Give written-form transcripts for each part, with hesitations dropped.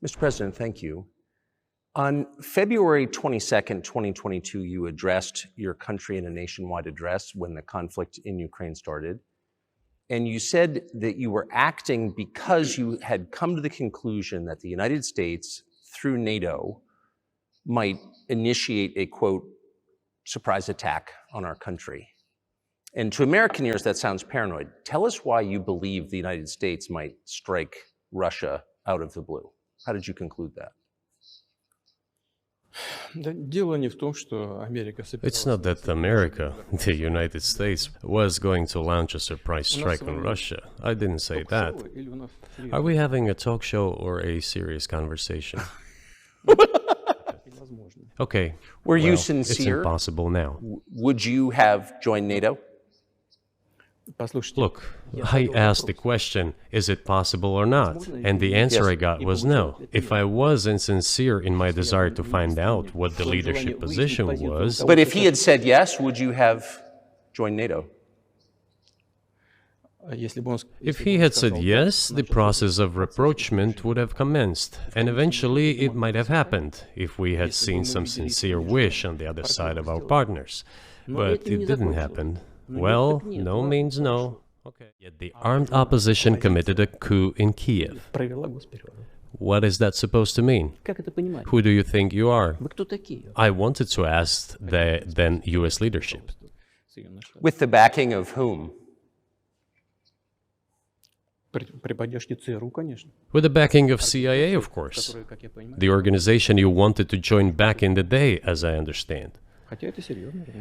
Mr. President, thank you. On February 22nd, 2022, you addressed your country in a nationwide address when the conflict in Ukraine started. And you said that you were acting because you had come to the conclusion that the United States, through NATO, might initiate a, quote, surprise attack on our country. And to American ears, that sounds paranoid. Tell us why you believe the United States might strike Russia out of the blue. How did you conclude that? It's not that America, the United States, was going to launch a surprise strike on Russia. I didn't say that. Are we having a talk show or a serious conversation? Okay. Were you sincere? It's impossible now. Would you have joined NATO? Look, I asked the question, is it possible or not? And the answer I got was no. If I was insincere in my desire to find out what the leadership position was... But if he had said yes, would you have joined NATO? If he had said yes, the process of rapprochement would have commenced, and eventually it might have happened, if we had seen some sincere wish on the other side of our partners. But it didn't happen. Well, no means no. Okay. Yet the armed opposition committed a coup in Kiev. What is that supposed to mean? Who do you think you are? I wanted to ask the then US leadership. With the backing of whom? With the backing of CIA, of course. The organization you wanted to join back in the day, as I understand.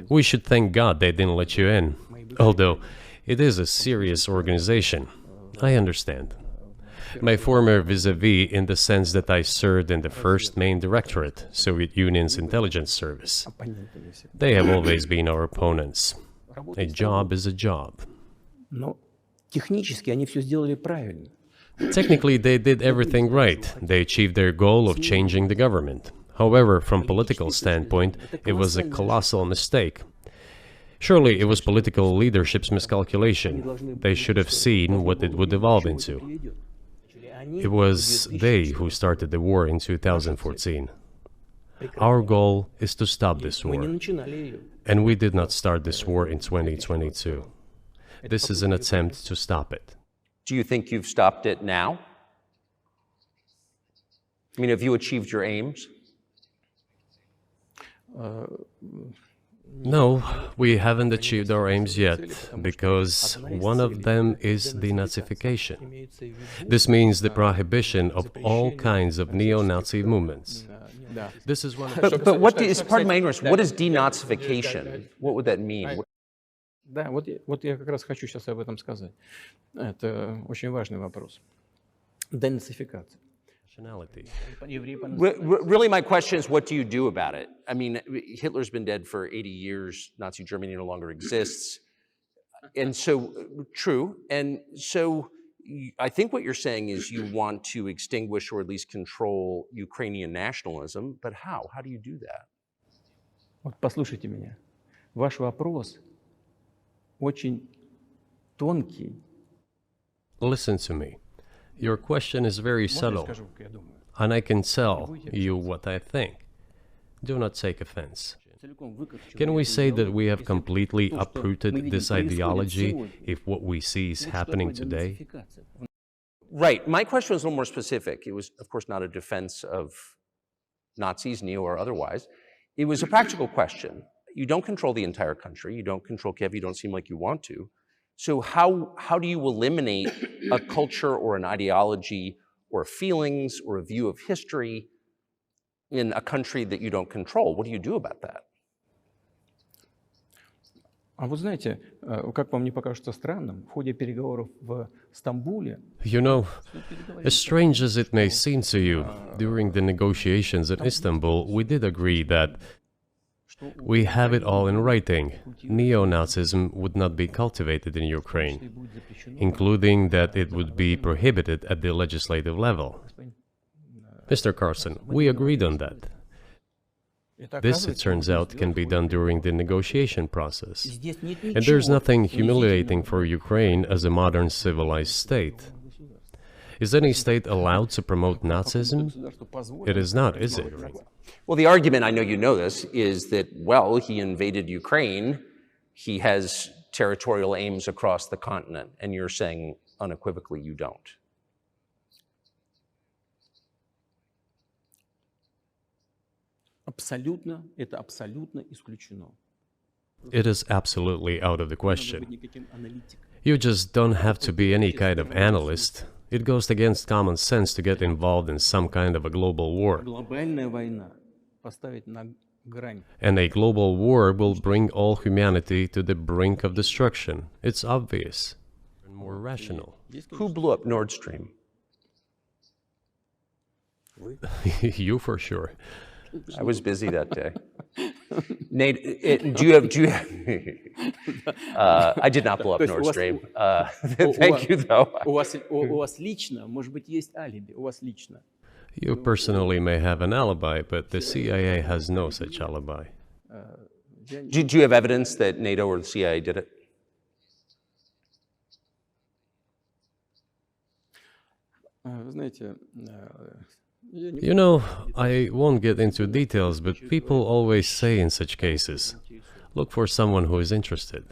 We should thank God they didn't let you in, although it is a serious organization. I understand. My former vis-a-vis in the sense that I served in the first main directorate, Soviet Union's intelligence service. They have always been our opponents. A job is a job. Technically, they did everything right. They achieved their goal of changing the government. However, from political standpoint, it was a colossal mistake. Surely it was political leadership's miscalculation. They should have seen what it would evolve into. It was they who started the war in 2014. Our goal is to stop this war. And we did not start this war in 2022. This is an attempt to stop it. Do you think you've stopped it now? I mean, have you achieved your aims? No, we haven't achieved our aims yet, because one of them is denazification. This means the prohibition of all kinds of neo-Nazi movements. This is one of but what is, pardon my ignorance, what is denazification? What would that mean? Да, вот я как раз хочу сейчас об этом сказать. Это очень важный вопрос. Денацификация. Really, my question is, what do you do about it? I mean, Hitler's been dead for 80 years. Nazi Germany no longer exists. And so, true. And so, I think what you're saying is you want to extinguish or at least control Ukrainian nationalism. But how? How do you do that? Вот послушайте меня. Ваш вопрос очень тонкий. Listen to me. Your question is very subtle, and I can tell you what I think. Do not take offense. Can we say that we have completely uprooted this ideology if what we see is happening today? Right. My question was a little more specific. It was, of course, not a defense of Nazis, neo or otherwise. It was a practical question. You don't control the entire country. You don't control Kiev. You don't seem like you want to. So how do you eliminate a culture or an ideology or feelings or a view of history in a country that you don't control? What do you do about that? А вы знаете, как вам не покажется странным, в ходе переговоров в Стамбуле... You know, as strange as it may seem to you, during the negotiations in Istanbul, we did agree that we have it all in writing. Neo-Nazism would not be cultivated in Ukraine, including that it would be prohibited at the legislative level. Mr. Carlson, we agreed on that. This, it turns out, can be done during the negotiation process. And there's nothing humiliating for Ukraine as a modern civilized state. Is any state allowed to promote Nazism? It is not, is it? Well, the argument, I know you know this, is that, well, he invaded Ukraine, he has territorial aims across the continent, and you're saying unequivocally you don't. Это абсолютно исключено. It is absolutely out of the question. You just don't have to be any kind of analyst. It goes against common sense to get involved in some kind of a global war. Глобальная война поставить на грань. And a global war will bring all humanity to the brink of destruction. It's obvious and more rational. Who blew up Nord Stream? You for sure. I was busy that day. Nate, do you have I did not blow up Nord Stream. Thank you, though. У вас лично, может быть, есть алиби, у вас лично. You personally may have an alibi, but the CIA has no such alibi. Do you have evidence that NATO or the CIA did it? Знаете, You know, I won't get into details, but people always say in such cases, look for someone who is interested.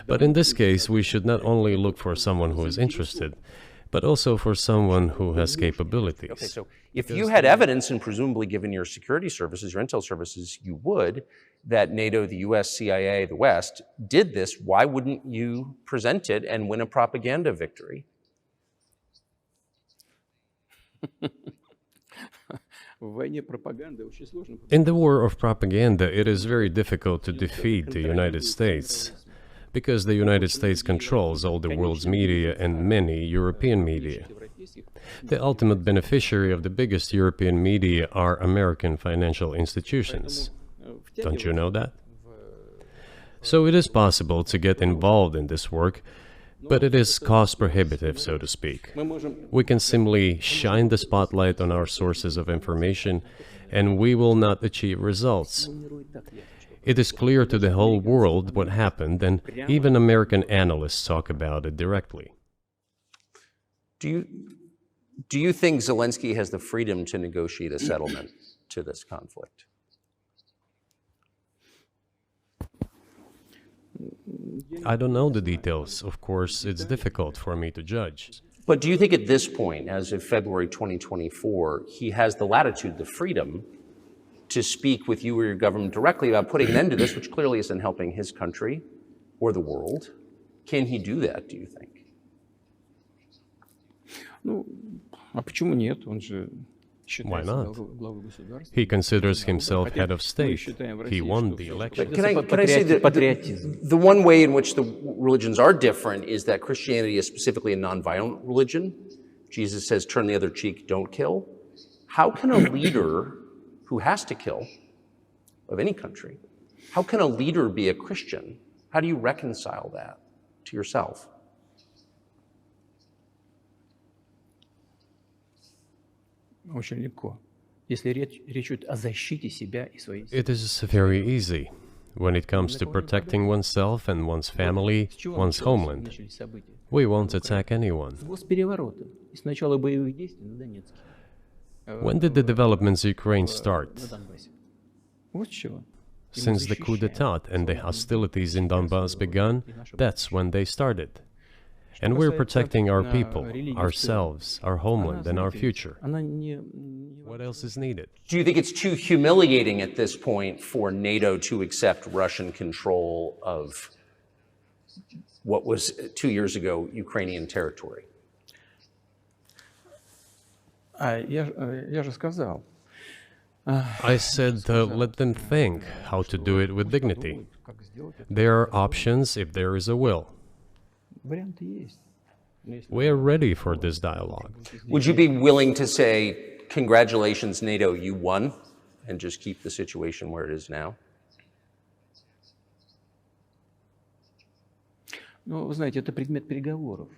But in this case, we should not only look for someone who is interested, but also for someone who has capabilities. Okay, so if you had evidence, and presumably given your security services, your intel services, you would, that NATO, the US, CIA, the West, did this, why wouldn't you present it and win a propaganda victory? In the war of propaganda, it is very difficult to defeat the United States, because the United States controls all the world's media and many European media. The ultimate beneficiary of the biggest European media are American financial institutions. Don't you know that? So it is possible to get involved in this work, but it is cost-prohibitive, so to speak. We can simply shine the spotlight on our sources of information, and we will not achieve results. It is clear to the whole world what happened, and even American analysts talk about it directly. Do you think Zelensky has the freedom to negotiate a settlement to this conflict? I don't know the details. Of course, it's difficult for me to judge. But do you think at this point, as of February 2024, he has the latitude, the freedom to speak with you or your government directly about putting an end to this, which clearly isn't helping his country or the world? Can he do that, do you think? Why not? He considers himself head of state. He won the election. Can I say that the one way in which the religions are different is that Christianity is specifically a nonviolent religion. Jesus says, turn the other cheek, don't kill. How can a leader who has to kill, of any country, how can a leader be a Christian? How do you reconcile that to yourself? Очень легко. Если речь идет о защите себя и своей семьи. It is very easy when it comes to protecting oneself and one's family, one's homeland. We won't attack anyone. С госпереворота и с начала боевых действий на Донецке. When did the developments in Ukraine start? На Донбассе. Вот с чего. Since the coup d'etat and the hostilities in Donbass began, that's when they started. And we're protecting our people, ourselves, our homeland, and our future. What else is needed? Do you think it's too humiliating at this point for NATO to accept Russian control of what was 2 years ago Ukrainian territory? Я же сказал. I said, let them think how to do it with dignity. There are options if there is a will. Варианты есть. We are ready for this dialogue. Would you be willing to say, congratulations, NATO, you won, and just keep the situation where it is now? Ну, вы знаете, это предмет переговоров.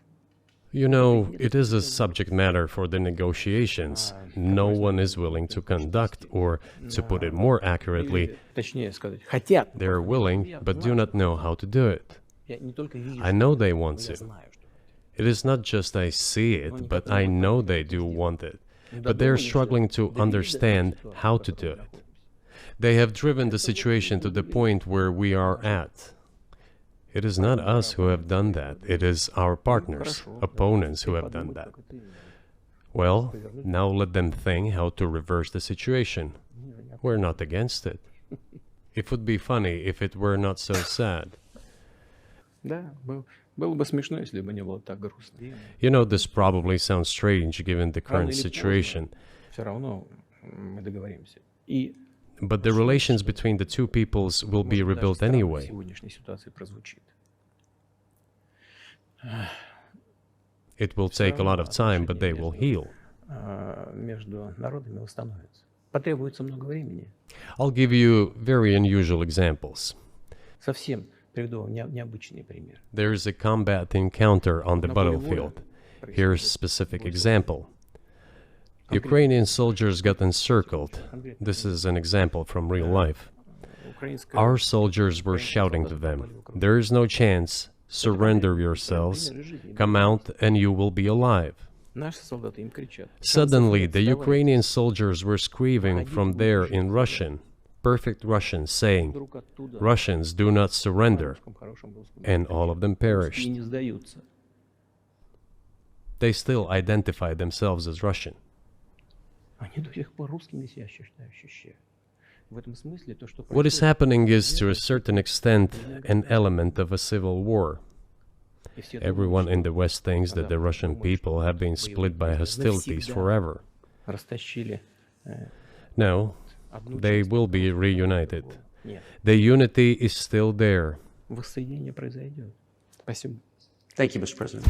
You know, it is a subject matter for the negotiations. No one is willing to conduct, or, to put it more accurately, Точнее сказать, хотят. they're willing, but do not know how to do it. I know they want to. It is not just I see it, but I know they do want it. But they're struggling to understand how to do it. They have driven the situation to the point where we are at. It is not us who have done that. It is our partners, opponents who have done that. Well, now let them think how to reverse the situation. We're not against it. It would be funny if it were not so sad. Было бы смешно, если бы не было так грустно. You know, this probably sounds strange given the current situation. Все равно мы договоримся. But the relations between the two peoples will be rebuilt anyway. Сегодняшней ситуации прозвучит. It will take a lot of time, but they will heal. Между народами восстановится. Потребуется много времени. I'll give you very unusual examples. Совсем приведу вам необычный пример. There is a combat encounter on the battlefield. Here's a specific example. Ukrainian soldiers got encircled. This is an example from real life. Our soldiers were shouting to them, "There is no chance. Surrender yourselves. Come out and you will be alive." Suddenly, the Ukrainian soldiers were screaming from there in Russian, perfect Russian, saying, "Russians, do not surrender." And all of them perished. They still identify themselves as Russian. What is happening is, to a certain extent, an element of a civil war. Everyone in the West thinks that the Russian people have been split by hostilities forever. No, they will be reunited. The unity is still there. Thank you, Mr. President.